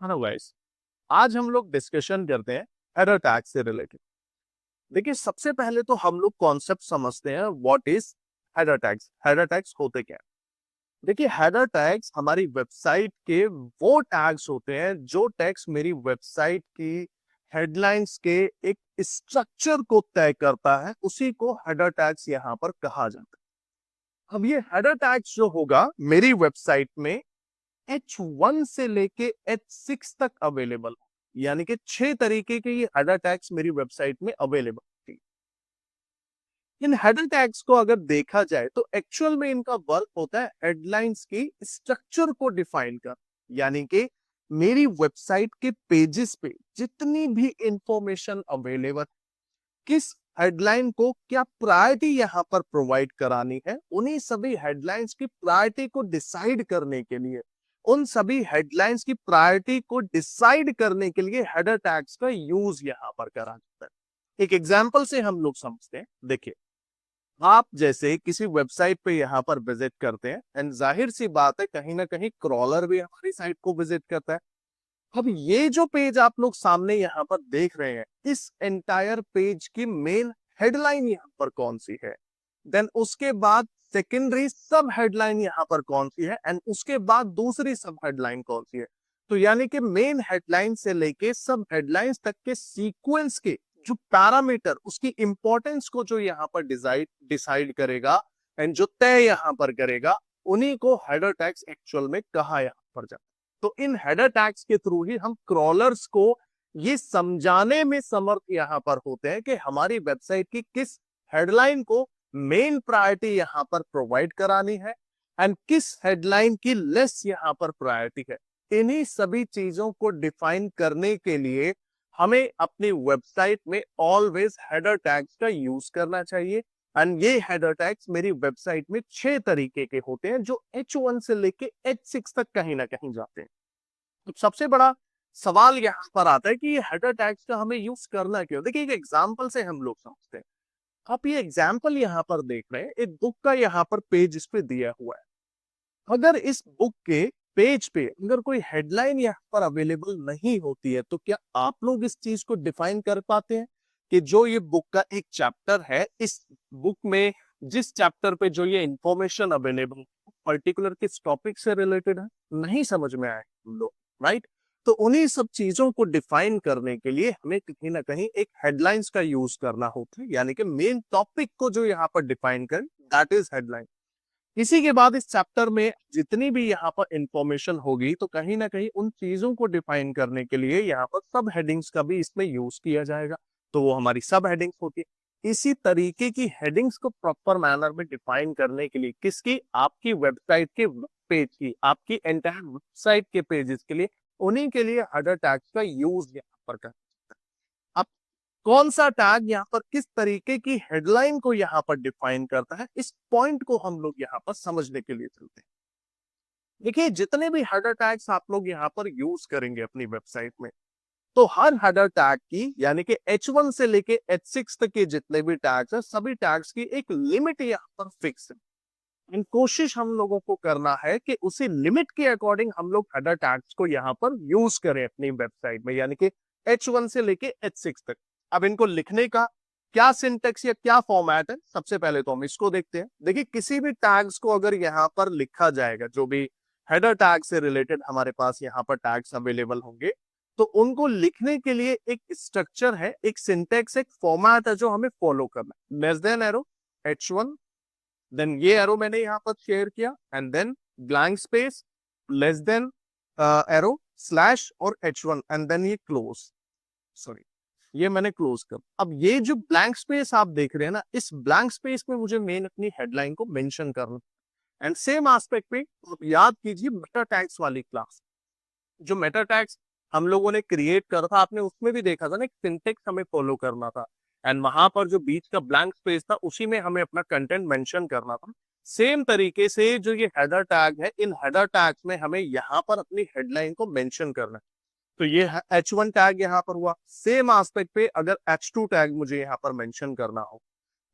Hello guys. आज हम लोग डिस्कशन करते हैं हेडर टैग से रिलेटेड। देखिए, सबसे पहले तो हम लोग कॉन्सेप्ट समझते हैं what is header tags. Header tags होते क्या हैं? देखिए, हेडर टैग्स हमारी वेबसाइट के वो टैग्स होते हैं जो टैग्स मेरी वेबसाइट की हेडलाइंस के एक स्ट्रक्चर को तय करता है, उसी को हेडर टैग्स यहाँ पर कहा जाता है। अब ये हेडर टैग्स जो होगा मेरी वेबसाइट में H1 से लेके H6 तक अवेलेबल, यानी कि 6 तरीके के ये हेडर टैग्स मेरी वेबसाइट में अवेलेबल थी। इन हेडर टैग्स को अगर देखा जाए तो एक्चुअल में इनका वर्क होता है हेडलाइंस की स्ट्रक्चर को डिफाइन कर, यानी कि मेरी वेबसाइट के पेजेस पे जितनी भी इंफॉर्मेशन अवेलेबल, किस हेडलाइन को क्या प्रायोरिटी यहाँ पर प्रोवाइड करानी है, उन्हीं सभी हेडलाइंस की प्रायोरिटी को डिसाइड करने के लिए, उन सभी हेडलाइंस की प्रायोरिटी को डिसाइड करने के लिए हेडर टैग्स का यूज यहाँ पर करा जाता है। एक एग्जांपल से हम लोग समझते हैं। देखिए, आप जैसे किसी वेबसाइट पे यहाँ पर विजिट करते हैं एंड जाहिर सी बात है कहीं ना कहीं क्रॉलर भी हमारी साइट को विजिट करता है। अब ये जो पेज आप लोग सामने यहाँ पर देख रहे हैं, इस एंटायर पेज की मेन हेडलाइन यहाँ पर कौन सी है, देन उसके बाद सेकेंडरी सब हेडलाइन यहाँ पर कौन सी है, एंड उसके बाद दूसरी सब हेडलाइन कौन सी है। तो यानी कि मेन हेडलाइन से लेके सब हेडलाइंस तक के सीक्वेंस के जो पैरामीटर, उसकी इंपॉर्टेंस को जो यहाँ पर डिसाइड डिसाइड करेगा एंड जो तय यहाँ पर करेगा, उन्हीं को हेडर टैग्स एक्चुअल में कहा यहाँ पर जाता है। तो इन हेडर टैग्स के थ्रू ही हम क्रॉलर्स को ये समझाने में समर्थ यहाँ पर होते हैं कि हमारी वेबसाइट की किस हेडलाइन को मेन प्रायोरिटी यहाँ पर प्रोवाइड करानी है एंड किस हेडलाइन की लेस यहाँ पर प्रायोरिटी है। इन्हीं सभी चीजों को डिफाइन करने के लिए हमें अपनी वेबसाइट में ऑलवेज हेडर टैग्स का यूज करना चाहिए। एंड ये हेडर टैग्स मेरी वेबसाइट में 6 तरीके के होते हैं जो H1 से लेके H6 तक कहीं ना कहीं जाते हैं। तो सबसे बड़ा सवाल यहाँ पर आता है कि ये हेडर टैग्स का हमें यूज करना क्यों। देखिए, एक एग्जांपल से हम लोग समझते हैं। आप ये एग्जाम्पल यहाँ पर देख रहे हैं, एक बुक का यहाँ पर पेज इस पे दिया हुआ है। अगर इस बुक के पेज पे अगर कोई हेडलाइन यहाँ पर अवेलेबल नहीं होती है, तो क्या आप लोग इस चीज को डिफाइन कर पाते हैं कि जो ये बुक का एक चैप्टर है, इस बुक में जिस चैप्टर पे जो ये इंफॉर्मेशन अवेलेबल पर्टिकुलर किस टॉपिक से रिलेटेड है? नहीं समझ में आए हम लोग, राइट। तो उन्हीं सब चीजों को डिफाइन करने के लिए हमें कहीं ना कहीं एक हेडलाइंस का यूज करना होता है, यानी कि मेन टॉपिक को जो यहाँ पर डिफाइन करें, दैट इज हेडलाइन। इसी के बाद इस चैप्टर में जितनी भी यहाँ पर इंफॉर्मेशन होगी, तो कहीं ना कहीं उन चीजों को डिफाइन करने के लिए यहाँ पर सब हेडिंग्स का भी इसमें यूज किया जाएगा, तो वो हमारी सब हेडिंग्स होती है। इसी तरीके की हेडिंग्स को प्रॉपर मैनर में डिफाइन करने के लिए, किसकी? आपकी वेबसाइट के पेज की, आपकी एंटायर वेबसाइट के पेजेस के लिए, उन्हीं के लिए हेडर टैग्स का यूज यहाँ पर कर। अब कौन सा टैग यहाँ पर किस तरीके की हेडलाइन को यहाँ पर डिफाइन करता है, इस पॉइंट को हम लोग यहाँ पर समझने के लिए चलते हैं। देखिए, जितने भी हेडर टैग्स आप लोग यहाँ पर यूज करेंगे अपनी वेबसाइट में, तो हर हेडर टैग की, यानी कि H1 से लेके H6 तक के जितने भी टैग्स हैं, सभी टैग्स की एक लिमिट यहाँ पर फिक्स है। इन कोशिश हम लोगों को करना है कि उसी लिमिट के अकॉर्डिंग हम लोग हेडर टैग्स को यहाँ पर यूज करें अपनी वेबसाइट में, यानी कि H1 से लेके H6 तक। अब इनको लिखने का क्या सिंटेक्स या क्या फॉर्मेट है, सबसे पहले तो हम इसको देखते हैं। देखिए, किसी भी टैग्स को अगर यहाँ पर लिखा जाएगा, जो भी हेडर टैग से रिलेटेड हमारे पास यहाँ पर टैग्स अवेलेबल होंगे, तो उनको लिखने के लिए एक स्ट्रक्चर है, एक सिंटेक्स, एक फॉर्मेट है जो हमें फॉलो करना है। Less than arrow H1, then ये एरो मैंने यहाँ पर शेयर किया, and then blank space, less than arrow, slash और H1, एंड देन ये क्लोज, सॉरी ये मैंने क्लोज कर। अब ये जो ब्लैंक स्पेस आप देख रहे हैं ना, इस ब्लैंक स्पेस में मुझे मेन अपनी हेडलाइन को मेंशन करना। एंड सेम एस्पेक्ट पे आप याद कीजिए मेटा टैग्स वाली क्लास, जो मेटा टैग्स हम लोगों ने क्रिएट करा था, आपने उसमें भी देखा था ना, एक सिंटेक्स हमें फॉलो करना था, एंड वहां पर जो बीच का ब्लैंक स्पेस था, उसी में हमें अपना कंटेंट मेंशन करना था। सेम तरीके से जो ये हेडर टैग है, इन हेडर टैग्स में हमें यहाँ पर अपनी हेडलाइन को मेंशन करना है। तो ये H1 टैग यहाँ पर हुआ। सेम एस्पेक्ट पे अगर H2 टैग मुझे यहाँ पर मेंशन करना हो,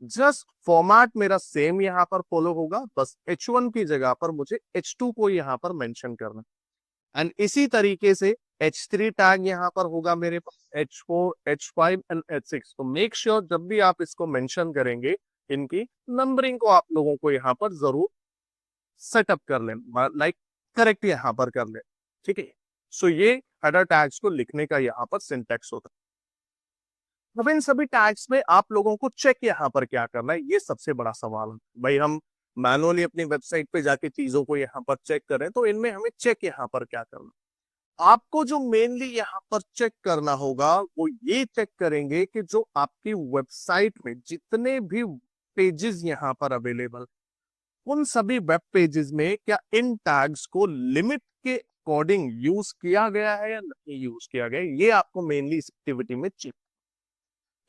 जस्ट फॉर्मेट मेरा सेम यहाँ पर फॉलो होगा, बस H1 की जगह पर मुझे H2 को यहाँ पर मेंशन करना। एंड इसी तरीके से H3 टैग यहाँ पर होगा मेरे पास, H4, H5 एंड H6। तो मेक श्योर जब भी आप इसको मेंशन करेंगे, इनकी नंबरिंग को आप लोगों को यहाँ पर जरूर सेटअप कर लें, लाइक करेक्ट यहाँ पर कर लें, ठीक है। सो ये हेडर टैग्स को लिखने का यहाँ पर सिंटैक्स होता है। अब इन सभी टैग्स में आप लोगों को चेक यहाँ पर क्या करना है, ये सबसे बड़ा सवाल है। भाई हम मैनुअली अपनी वेबसाइट पे जाके चीजों को यहाँ पर चेक करें, तो इनमें हमें चेक यहाँ पर क्या करना, आपको जो मेनली यहाँ पर चेक करना होगा वो ये चेक करेंगे कि जो आपकी वेबसाइट में जितने भी पेजेस यहाँ पर अवेलेबल, उन सभी वेब पेजेस में क्या इन टैग्स को लिमिट के अकॉर्डिंग यूज किया गया है या नहीं यूज किया गया है, ये आपको मेनली इस एक्टिविटी में चेक।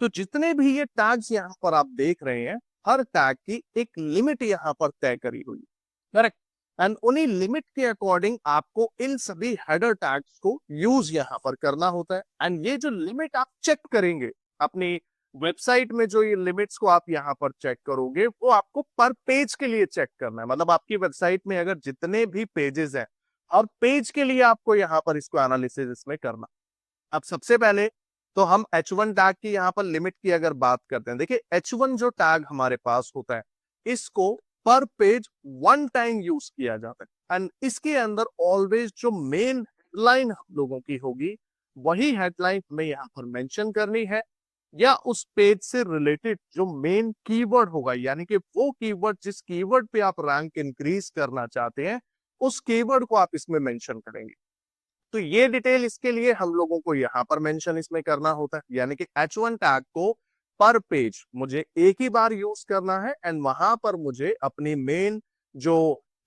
तो जितने भी ये टैग्स यहाँ पर आप देख रहे हैं, हर टैग की एक लिमिट यहाँ पर तय करी हुई, करेक्ट। एंड उन्हीं लिमिट के अकॉर्डिंग आपको इन सभी हेडर टैग्स को यूज यहाँ पर करना होता है। एंड ये जो लिमिट आप चेक करेंगे अपनी वेबसाइट में, जो ये लिमिट्स को आप यहाँ पर चेक करोगे, वो आपको पर पेज के लिए चेक करना है। मतलब आपकी वेबसाइट में अगर जितने भी पेजेस हैं, और पेज के लिए आपको यहाँ पर इसको एनालिसिस इसमें करना। अब सबसे पहले तो हम H1 टैग की यहाँ पर लिमिट की अगर बात करते हैं, देखिए H1 जो टैग हमारे पास होता है, इसको पर पेज 1 टाइम यूज किया जाता है। एंड इसके अंदर ऑलवेज जो मेन हेडलाइन हम लोगों की होगी, वही हेडलाइन हमें यहाँ पर मेंशन करनी है, या उस पेज से रिलेटेड जो मेन कीवर्ड होगा, यानी कि वो कीवर्ड जिस कीवर्ड पे आप रैंक इंक्रीज करना चाहते हैं, उस कीवर्ड को आप इसमें मेंशन करेंगे। तो ये डिटेल इसके लिए हम लोगों को यहाँ पर मेंशन इसमें करना होता है, यानी कि H1 टैग को पर पेज मुझे एक ही बार यूज करना है, एंड वहां पर मुझे अपनी मेन जो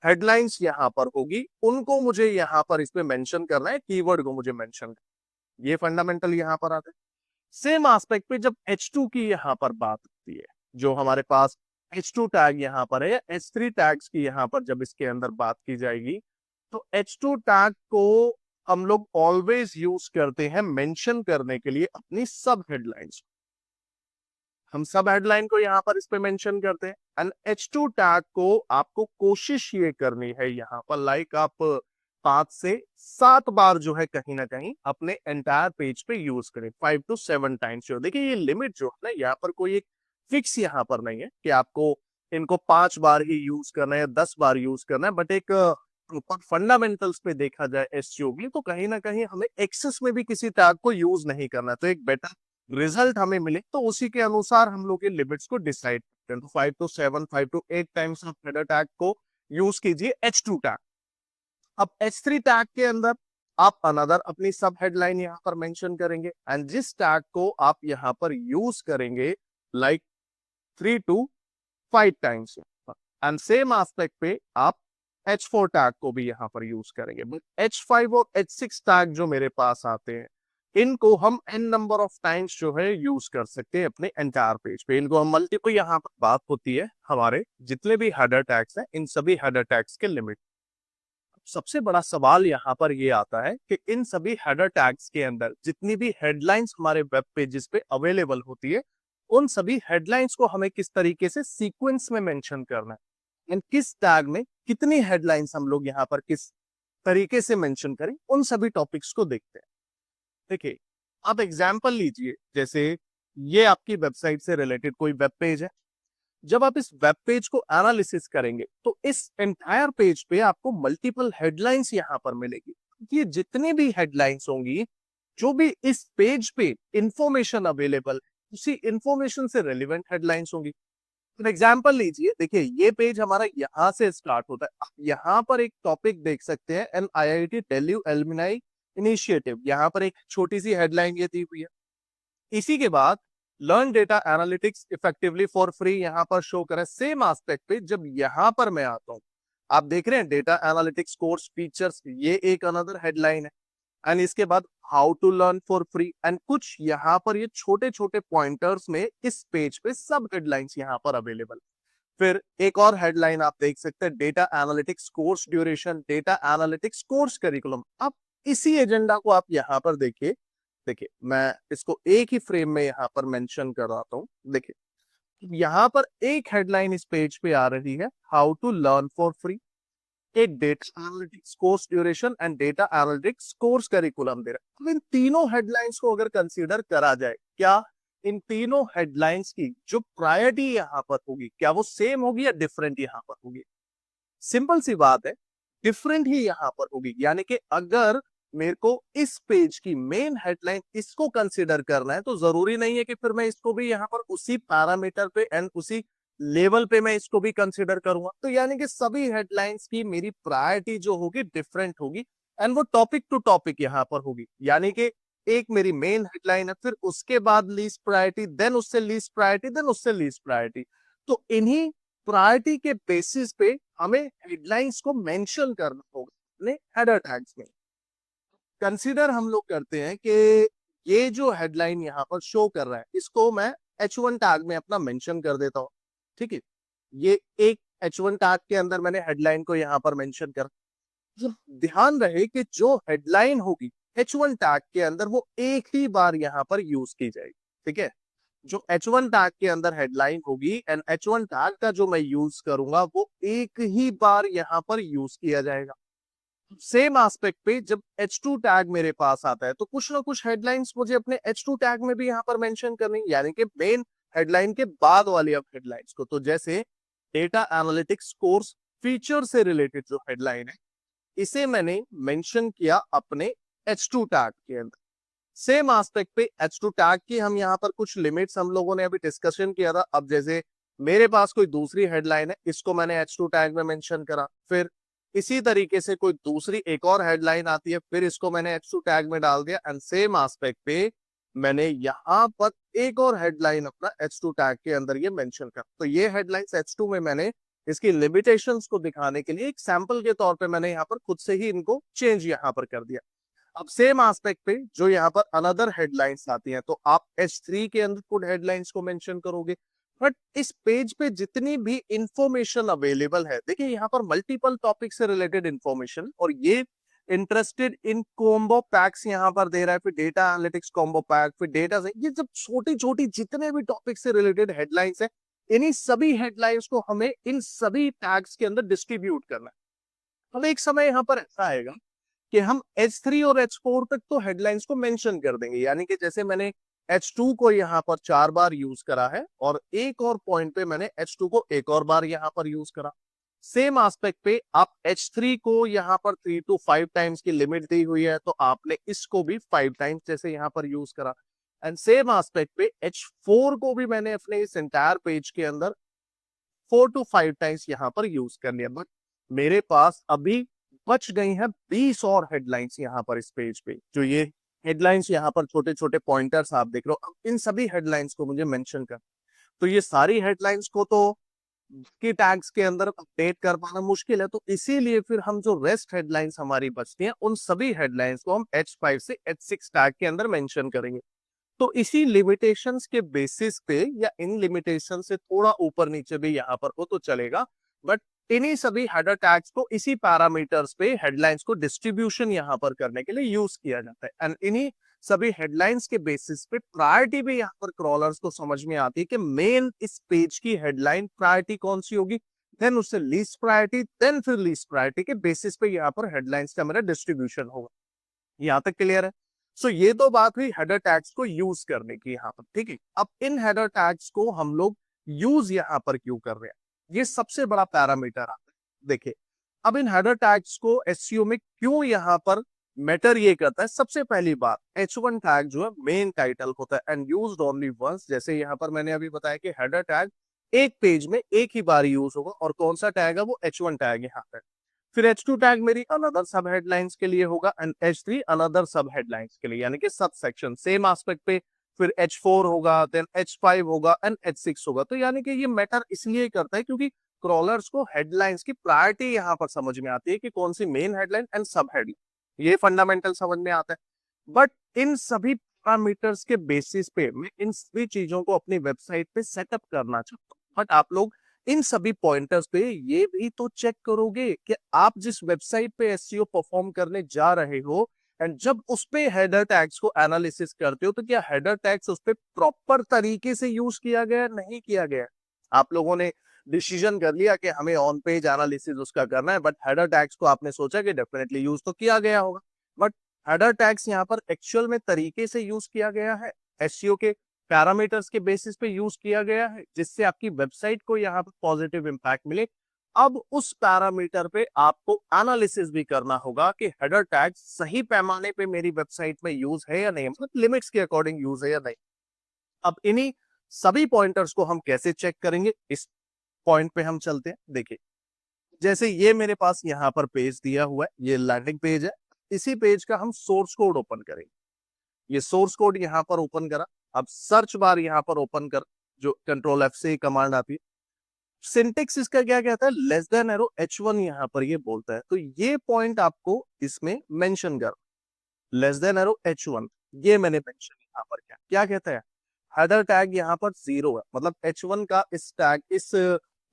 हेडलाइंस यहाँ पर होगी, उनको मुझे यहाँ पर इसमें मेंशन करना है, कीवर्ड को मुझे मेंशन करना है। ये फंडामेंटल यहाँ पर आता है। सेम एस्पेक्ट पे जब H2 की यहाँ पर बात होती है, जो हमारे पास H2 टैग यहाँ पर है, या H3 टैग्स की यहाँ पर जब इसके अंदर बात की जाएगी, तो H2 टैग को हम लोग ऑलवेज यूज करते हैं मेंशन करने के लिए अपनी सब हेडलाइंस। हम सब हेडलाइन को यहाँ पर इस पे मेंशन करते हैं। एंड H2 टैग को आपको कोशिश ये करनी है यहाँ पर, लाइक आप 5 से 7 बार जो है कहीं ना कहीं अपने एंटायर पेज पे यूज करें, 5 to 7 टाइम्स। जो देखिए ये लिमिट जो है ना, यहाँ पर कोई एक फिक्स यहाँ पर नहीं है कि आपको इनको 5 बार ही यूज करना है या 10 बार यूज करना है, बट एक ऊपर फंडामेंटल्स पे देखा जाए एसईओ की, तो कहीं ना कहीं हमें एक्सेस में भी किसी टैग को यूज नहीं करना, तो एक बेटर रिजल्ट हमें मिले, तो उसी के अनुसार हम लोग ये लिमिट्स को डिसाइड करते हैं। तो 5 to 7, 5 to 8 टाइम्स आप हेडर टैग को यूज कीजिए H2 टैग। अब H3 टैग के अंदर आप अनदर अपनी सब हेडलाइन यहाँ पर मेंशन करेंगे, एंड जिस टैग को आप यहाँ पर यूज करेंगे, like 3 to 5 times, and same aspect पे आप H4 टैग को भी यहाँ पर यूज करेंगे। बट H5 और H6 टैग जो मेरे पास आते हैं, इनको हम n नंबर ऑफ टाइम्स जो है यूज कर सकते हैं अपने एंटायर पेज पे। इनको हम मल्टीपल, यहाँ पर बात होती है हमारे जितने भी हेडर टैग्स हैं, इन सभी हेडर टैग्स के लिमिट। सबसे बड़ा सवाल यहाँ पर ये आता है कि इन सभी हेडर टैग्स के अंदर जितनी भी हेडलाइंस हमारे वेब पेजेस पे अवेलेबल होती है, उन सभी हेडलाइंस को हमें किस तरीके से सीक्वेंस में मेंशन करना है, एंड किस टैग में कितनी हेडलाइंस हम लोग यहाँ पर किस तरीके से मेंशन करें, उन सभी टॉपिक्स को देखते हैं। देखिए आप एग्जाम्पल लीजिए, जैसे ये आपकी वेबसाइट से रिलेटेड कोई वेब पेज है। जब आप इस वेब पेज को एनालिसिस करेंगे, तो इस एंटायर पेज पे आपको मल्टीपल हेडलाइंस यहाँ पर मिलेगी। ये जितनी भी हेडलाइंस होंगी, जो भी इस पेज पे इंफॉर्मेशन अवेलेबल, उसी इंफॉर्मेशन से रेलिवेंट हेडलाइंस होंगी। फॉर एग्जाम्पल लीजिए, देखिए ये पेज हमारा यहाँ से स्टार्ट होता है। आप यहाँ पर एक टॉपिक देख सकते हैं, an IIT Delhi alumni initiative, यहाँ पर एक छोटी सी हेडलाइन ये दी हुई है। इसी के बाद learn data analytics effectively for free यहाँ पर शो करें। सेम एस्पेक्ट पे जब यहाँ पर मैं आता हूँ, आप देख रहे हैं डेटा एनालिटिक्स कोर्स फीचर्स, ये एक अनदर हेडलाइन है। एंड इसके बाद how to learn for free, and कुछ यहाँ पर ये छोटे छोटे पॉइंटर्स में इस पेज पे सब हेडलाइंस यहाँ पर अवेलेबल। फिर एक और हेडलाइन आप देख सकते हैं, data analytics course duration, data analytics course curriculum. अब इसी एजेंडा को आप यहाँ पर देखिए, देखिए मैं इसको एक ही फ्रेम में यहाँ पर मेंशन कर रहा हूँ। देखिए यहाँ पर एक हेडलाइन इस पेज पे आ रही है, how to learn for free. एक data analytics course duration and data analytics course curriculum दे रहा है। अब इन तीनों हेडलाइंस को अगर कंसीडर करा जाए, क्या इन तीनों हेडलाइंस की जो प्रायोरिटी यहाँ पर होगी, क्या वो सेम होगी या डिफरेंट यहाँ पर होगी? सिंपल सी बात है, डिफरेंट ही यहाँ पर होगी। यानी कि अगर मेरे को इस पेज की मेन हेडलाइन इसको कंसीडर करना है, तो जरूरी नहीं है कि फिर मैं इसको भी यहाँ पर उसी पैरामीटर पे एंड उसी लेवल पे मैं इसको भी कंसीडर करूंगा। तो यानी कि सभी हेडलाइंस की मेरी प्रायोरिटी जो होगी डिफरेंट होगी एंड वो टॉपिक टू टॉपिक यहाँ पर होगी। यानी कि एक मेरी मेन हेडलाइन है, फिर उसके बाद लीस्ट प्रायोरिटी, देन उससे लीस्ट प्रायोरिटी, देन उससे लीस्ट प्रायोरिटी। तो इन्हीं प्रायोरिटी के बेसिस पे हमें हेडलाइंस को मेंशन करना होगा अपने हेडर टैग्स में। कंसीडर हम लोग करते हैं कि ये जो हेडलाइन यहाँ पर शो कर रहा है, इसको मैं H1 टैग में अपना मेंशन कर देता हूँ। ठीक है, ये एक H1 टैग के अंदर मैंने हेडलाइन को यहाँ पर मेंशन कर। ध्यान रहे कि जो हेडलाइन होगी H1 टैग के अंदर, वो एक ही बार यहाँ पर यूज की जाएगी। ठीक है, जो H1 टैग के अंदर हेडलाइन होगी एंड H1 टैग का जो मैं यूज करूंगा वो एक ही बार यहाँ पर यूज किया जाएगा। सेम एस्पेक्ट पे जब H2 टैग मेरे पास आता है, तो कुछ ना कुछ हेडलाइंस मुझे अपने H2 टैग में भी यहाँ पर मेंशन करनी, यानी कि मेन हेडलाइन के बाद वाली अब हेडलाइंस को। तो जैसे डेटा एनालिटिक्स कोर्स फीचर से रिलेटेड जो हेडलाइन है, इसे मैंने मेंशन किया अपने H2 टैग के अंदर। सेम एस्पेक्ट पे H2 टैग की हम यहाँ पर कुछ लिमिट्स हम लोगों ने अभी डिस्कशन किया था। अब जैसे मेरे पास कोई दूसरी हेडलाइन है, इसको मैंने H2 टैग में मेंशन करा, फिर इसी तरीके से कोई दूसरी एक और हेडलाइन आती है, फिर इसको मैंने H2 टैग में डाल दिया एंड सेम एस्पेक्ट पे मैंने यहाँ पर एक और हेडलाइन अपना H2 टैग के अंदर ये मेंशन कर। तो ये हेडलाइंस H2 में मैंने इसकी लिमिटेशंस को दिखाने के लिए एक सैंपल के तौर पे मैंने यहाँ पर खुद से ही इनको चेंज यहाँ पर कर दिया। अब सेम एस्पेक्ट पे जो यहाँ पर अनदर हेडलाइंस आती हैं, तो आप H3 के अंदर खुद हेडलाइंस को मेंशन करोगे। बट इस पेज पे जितनी भी इंफॉर्मेशन अवेलेबल है, देखिए यहाँ पर मल्टीपल टॉपिक से रिलेटेड इंफॉर्मेशन, और ये इंटरेस्टेड इन कॉम्बो पैक्स यहाँ पर दे रहा है, फिर डेटा एनालिटिक्स कॉम्बो पैक, फिर डेटा से ये जब छोटी छोटी जितने भी टॉपिक से रिलेटेड हेडलाइंस है, इन्हीं सभी हेडलाइंस को हमें इन सभी टैग्स के अंदर डिस्ट्रीब्यूट करना है। अब एक समय यहाँ पर ऐसा आएगा कि हम H3 और H4 तक तो हेडलाइंस को मेंशन कर देंगे, यानी कि जैसे मैंने H2 को यहाँ पर 4 बार यूज करा है और एक और पॉइंट पे मैंने H2 को एक और बार यहाँ पर यूज करा। सेम एस्पेक्ट पे आप H3 को यहाँ पर 3 to 5 टाइम्स की लिमिट दी हुई है, तो आपने इसको भी 5 टाइम्स जैसे यहाँ पर यूज करा। एंड सेम एस्पेक्ट पे H4 को भी मैंने अपने इस एंटायर पेज के अंदर 4 to 5 टाइम्स यहाँ पर यूज कर लिया। बट मेरे पास अभी बच गई हैं 20 और हेडलाइंस यहाँ पर इस पेज पे। जो ये हेडलाइंस यहाँ पर छोटे छोटे पॉइंटर्स आप देख रहे हो, अब इन सभी हेडलाइंस को मुझे मेंशन कर, तो ये सारी हेडलाइंस को तो की टैग्स के अंदर अपडेट कर पाना मुश्किल है। तो इसीलिए फिर हम जो रेस्ट हेडलाइंस हमारी बचती हैं, उन सभी हेडलाइंस को हम H5 से H6 टैग के अंदर मेंशन करेंगे। तो इसी लिमिटेशंस के बेसिस पे या इन लिमिटेशन से थोड़ा ऊपर नीचे भी यहाँ पर हो तो चलेगा, बट इन्हीं सभी हेडर टैग्स को इसी पैरामीटर्स पे हेडलाइंस को डिस्ट्रीब्यूशन यहाँ पर करने के लिए यूज किया जाता है। एंड इन्हीं सभी हेडलाइंस के बेसिस पे प्रायोरिटी भी यहाँ पर क्रॉलर्स को समझ में आती है कि मेन इस पेज की हेडलाइन प्रायोरिटी कौन सी होगी, देन उससे लीस्ट प्रायोरिटी, देन फिर लीस्ट प्रायोरिटी के बेसिस पे यहाँ पर हेडलाइंस का मेरा डिस्ट्रीब्यूशन होगा। यहाँ तक क्लियर है? सो ये तो बात हुई हेडर टैग्स को यूज करने की यहाँ पर। ठीक है, अब इन हेडर टैग्स को हम लोग यूज यहाँ पर क्यों कर रहे हैं, ये सबसे बड़ा पैरामीटर आता है। देखिए, अब इन हेडर टैग्स को एसईओ में क्यों यहाँ पर मैटर ये करता है। सबसे पहली बात, H1 टैग जो है मेन टाइटल होता है एंड यूज्ड ओनली वंस। जैसे यहाँ पर मैंने अभी बताया कि हेडर टैग एक पेज में एक ही बार यूज होगा, और कौन सा टैग है वो H1 टैग यहाँ पर। फिर H2 टैग मेरी अनदर सब हेडलाइंस के लिए होगा एंड H3 अनदर सब हेडलाइंस के लिए, यानी कि सब सेक्शन। सेम एस्पेक्ट पे फिर H4 होगा, देन H5 होगा एंड H6 होगा। तो यानी कि ये मैटर इसलिए करता है क्योंकि क्रॉलर्स को हेडलाइंस की प्रायोरिटी यहाँ पर समझ में आती है कि कौन सी मेन हेडलाइन एंड सब हेडलाइन, ये फंडामेंटल समझ में आता है। बट इन सभी पैरामीटर्स के बेसिस पे मैं इन सभी चीजों को अपनी वेबसाइट पे सेटअप करना चाहता हूँ। बट आप लोग इन सभी पॉइंटर्स पे ये भी तो चेक करोगे कि आप जिस वेबसाइट पे एसईओ परफॉर्म करने जा रहे हो, एंड जब उस पे हेडर टैग्स को एनालिसिस करते हो, तो क्या हेडर टैग्स उस पे प्रॉपर तरीके से यूज किया गया, नहीं किया गया। आप लोगों ने डिसीजन कर लिया कि हमें ऑन पेज एनालिसिस उसका करना है, बट हेडर टैग्स को आपने सोचा कि डेफिनेटली यूज तो किया गया होगा, बट हेडर टैग्स यहाँ पर एक्चुअल में तरीके से यूज किया गया है, एसईओ के पैरामीटर्स के बेसिस पे यूज किया गया है, जिससे आपकी वेबसाइट को यहाँ पर पॉजिटिव इंपैक्ट मिले। अब उस पैरामीटर पे आपको एनालिसिस भी करना होगा कि हेडर टैग सही पैमाने पे मेरी वेबसाइट में यूज है या नहीं, मतलब लिमिट्स के अकॉर्डिंग यूज है या नहीं। अब इन्हीं सभी पॉइंटर्स को हम कैसे चेक करेंगे, इस पॉइंट पे हम चलते हैं। देखिए, जैसे ये मेरे पास यहाँ पर पेज दिया हुआ है, ये लैंडिंग पेज है, इसी पेज का हम सोर्स कोड ओपन करेंगे। ये सोर्स कोड यहाँ पर ओपन करा, अब सर्च बार यहाँ पर ओपन कर, जो कंट्रोल एफ से कमांड आती है, सिंटेक्स इसका क्या कहता है, लेस देन एरो H1 यहाँ पर ये बोलता है, तो ये पॉइंट आपको इसमें मेंशन कर, लेस देन एरो H1, ये मैंने मेंशन यहाँ पर क्या क्या कहता है, हेडर टैग यहाँ पर 0 है, मतलब H1 का इस टैग, इस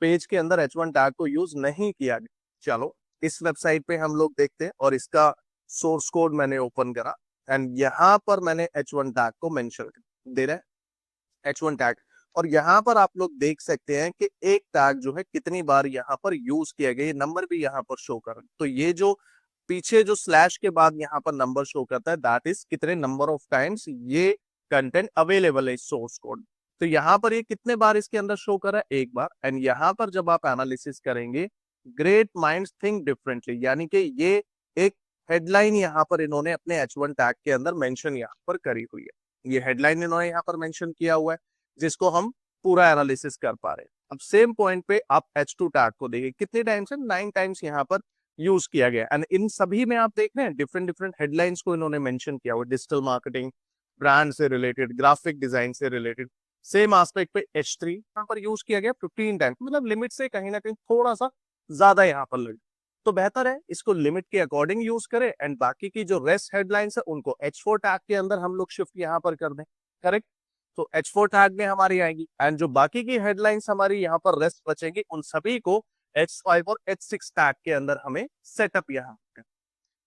पेज के अंदर H1 टैग को यूज नहीं किया गया। चलो इस वेबसाइट पे हम लोग देखते हैं, और इसका सोर्स कोड मैंने ओपन करा, एंड यहाँ पर मैंने H1 टैग को मेंशन दे रहा है, H1 टैग, और यहाँ पर आप लोग देख सकते हैं कि एक टैग जो है कितनी बार यहाँ पर यूज किया गया, ये नंबर भी यहाँ पर शो कर रहा है। तो ये जो पीछे जो स्लैश के बाद यहाँ पर नंबर शो करता है, दैट इज कितने नंबर ऑफ टाइम्स ये कंटेंट अवेलेबल है सोर्स कोड। तो यहाँ पर ये कितने बार इसके अंदर शो कर रहा है, एक बार। एंड यहाँ पर जब आप एनालिसिस करेंगे, ग्रेट माइंड्स थिंक डिफरेंटली, यानी कि ये एक हेडलाइन यहाँ पर इन्होंने अपने H1 टैग के अंदर मेंशन यहाँ पर करी हुई है, ये हेडलाइन इन्होंने यहाँ पर मेंशन किया हुआ है, जिसको हम पूरा एनालिसिस कर पा रहे हैं। अब सेम पॉइंट पे आप H2 टैग को देखिए, कितने टाइम्स है, 9 टाइम्स यहाँ पर यूज किया गया। एंड इन सभी में आप देख रहे हैं डिफरेंट डिफरेंट हेडलाइंस को इन्होंने मेंशन किया हुआ, डिजिटल मार्केटिंग, ब्रांड से रिलेटेड, ग्राफिक डिजाइन से रिलेटेड। सेम एस्पेक्ट पे H3 यहाँ पर यूज किया गया 15 टाइम्स, मतलब लिमिट से कहीं ना कहीं थोड़ा सा ज्यादा यहाँ पर लगे। तो बेहतर है इसको लिमिट के अकॉर्डिंग यूज करें, एंड बाकी की जो रेस्ट हेडलाइंस है उनको H4 टैग के अंदर हम लोग शिफ्ट यहाँ पर कर दें। करेक्ट, तो H4 टैग में हमारी आएगी, एंड जो बाकी की हेडलाइंस हमारी यहाँ पर रेस्ट बचेंगी, उन सभी को H5 और H6 टैग के अंदर हमें सेटअप यहाँ करना।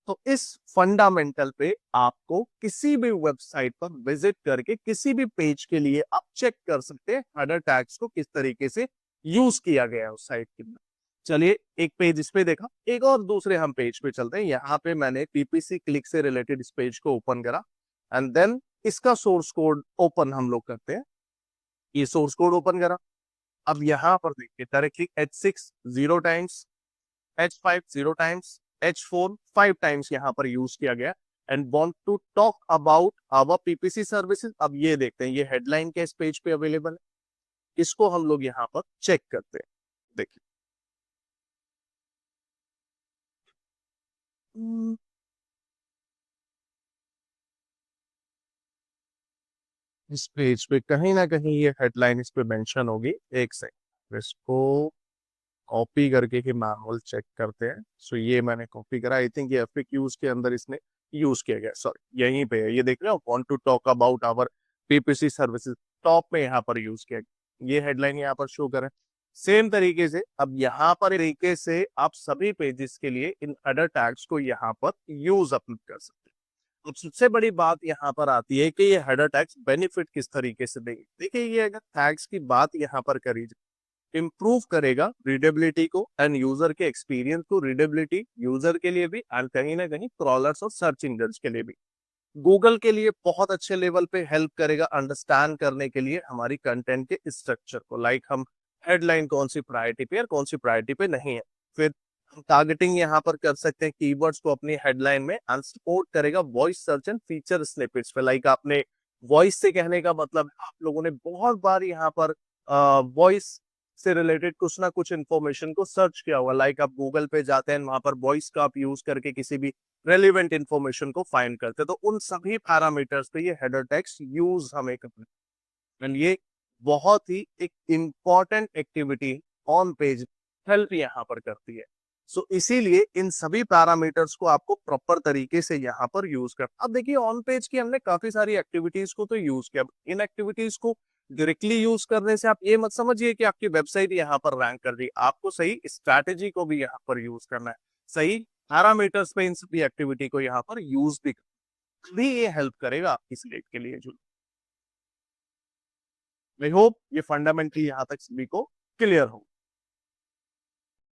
तो इस फंडामेंटल पे आपको किसी भी वेबसाइट पर विजिट करके किसी भी पेज के लिए आप चेक कर सकते हैं हेडर टैग्स को किस तरीके से यूज किया गया है उस साइट के अंदर। चलिए, एक पेज इस पे देखा, एक और दूसरे हम पेज पे चलते हैं। यहाँ पे मैंने PPC क्लिक से रिलेटेड इस पेज को ओपन करा, एंड देन इसका सोर्स कोड ओपन हम लोग करते हैं। ये सोर्स कोड ओपन करा, अब यहाँ पर देखिए directly H6 0 times, H5 0 times, H4 5 times यहाँ पर यूज किया गया। And want to talk about our PPC services, अब ये देखते हैं ये हेडलाइन के इस पेज पे अवेलेबल है, इसको हम लोग यहाँ पर चेक करते हैं। देखिए, इस पेज पे कहीं ना कहीं ये हेडलाइन इस पे मेंशन होगी, एक सेकंड इसको कॉपी करके ही मैनुअल चेक करते हैं। सो ये मैंने कॉपी करा, आई थिंक ये FAQs के अंदर इसने यूज किया गया, सॉरी यहीं पे है, ये देख रहे हो, want to talk about our PPC services, top में यहाँ पर यूज किया गया, ये हेडलाइन यहाँ पर शो करें। सेम तरीके से अब यहाँ पर तरीके से आप सभी पेजेस के लिए इन हेडर टैग्स को यहाँ पर यूज अपलोड कर सकते हैं। अब सबसे बड़ी बात यहाँ पर आती है कि ये हेडर टैग्स बेनिफिट किस तरीके से देंगे। देखिए, ये अगर टैग्स की बात यहाँ पर करी जाए, इम्प्रूव करेगा रीडेबिलिटी को एंड यूजर के एक्सपीरियंस को, रीडेबिलिटी यूजर के लिए भी एंड कहीं ना कहीं क्रॉलर्स और सर्च इंजन के लिए भी। गूगल के लिए बहुत अच्छे लेवल पे हेल्प करेगा अंडरस्टैंड करने के लिए हमारी कंटेंट के स्ट्रक्चर को, लाइक हम हेडलाइन कौन सी प्रायोरिटी पे और कौन सी प्रायोरिटी पे नहीं है। फिर हम टारगेटिंग यहाँ पर कर सकते हैं कीवर्ड्स को अपनी हेडलाइन में, एंड सपोर्ट करेगा voice search and feature snippets पे, लाइक आपने वॉइस से कहने का मतलब आप लोगों ने बहुत बार यहाँ पर वॉइस से रिलेटेड कुछ ना कुछ इन्फॉर्मेशन को सर्च किया हुआ, लाइक आप गूगल पे जाते हैं, वहां पर वॉइस का आप यूज करके किसी भी रेलिवेंट इंफॉर्मेशन को फाइंड करते हैं, तो उन सभी पैरामीटर्स पे ये हेडर टेक्स्ट यूज हमें करना है। एंड ये बहुत ही एक important activity on page help यहाँ पर करती है। सो इसीलिए इन सभी पैरामीटर्स को आपको प्रॉपर तरीके से यहाँ पर यूज कर। अब देखिए, ऑन पेज की हमने काफी सारी एक्टिविटीज को तो यूज किया, इन एक्टिविटीज को डायरेक्टली यूज करने से आप ये मत समझिए कि आपकी वेबसाइट यहाँ पर रैंक कर रही, आपको सही स्ट्रैटेजी को भी यहाँ पर यूज करना है, सही पैरामीटर्स पे इन सभी एक्टिविटी को यहाँ पर यूज भी ये हेल्प करेगा आपकी स्लेट के लिए। जो आई होप ये फंडामेंटली यहाँ तक सभी को क्लियर हो।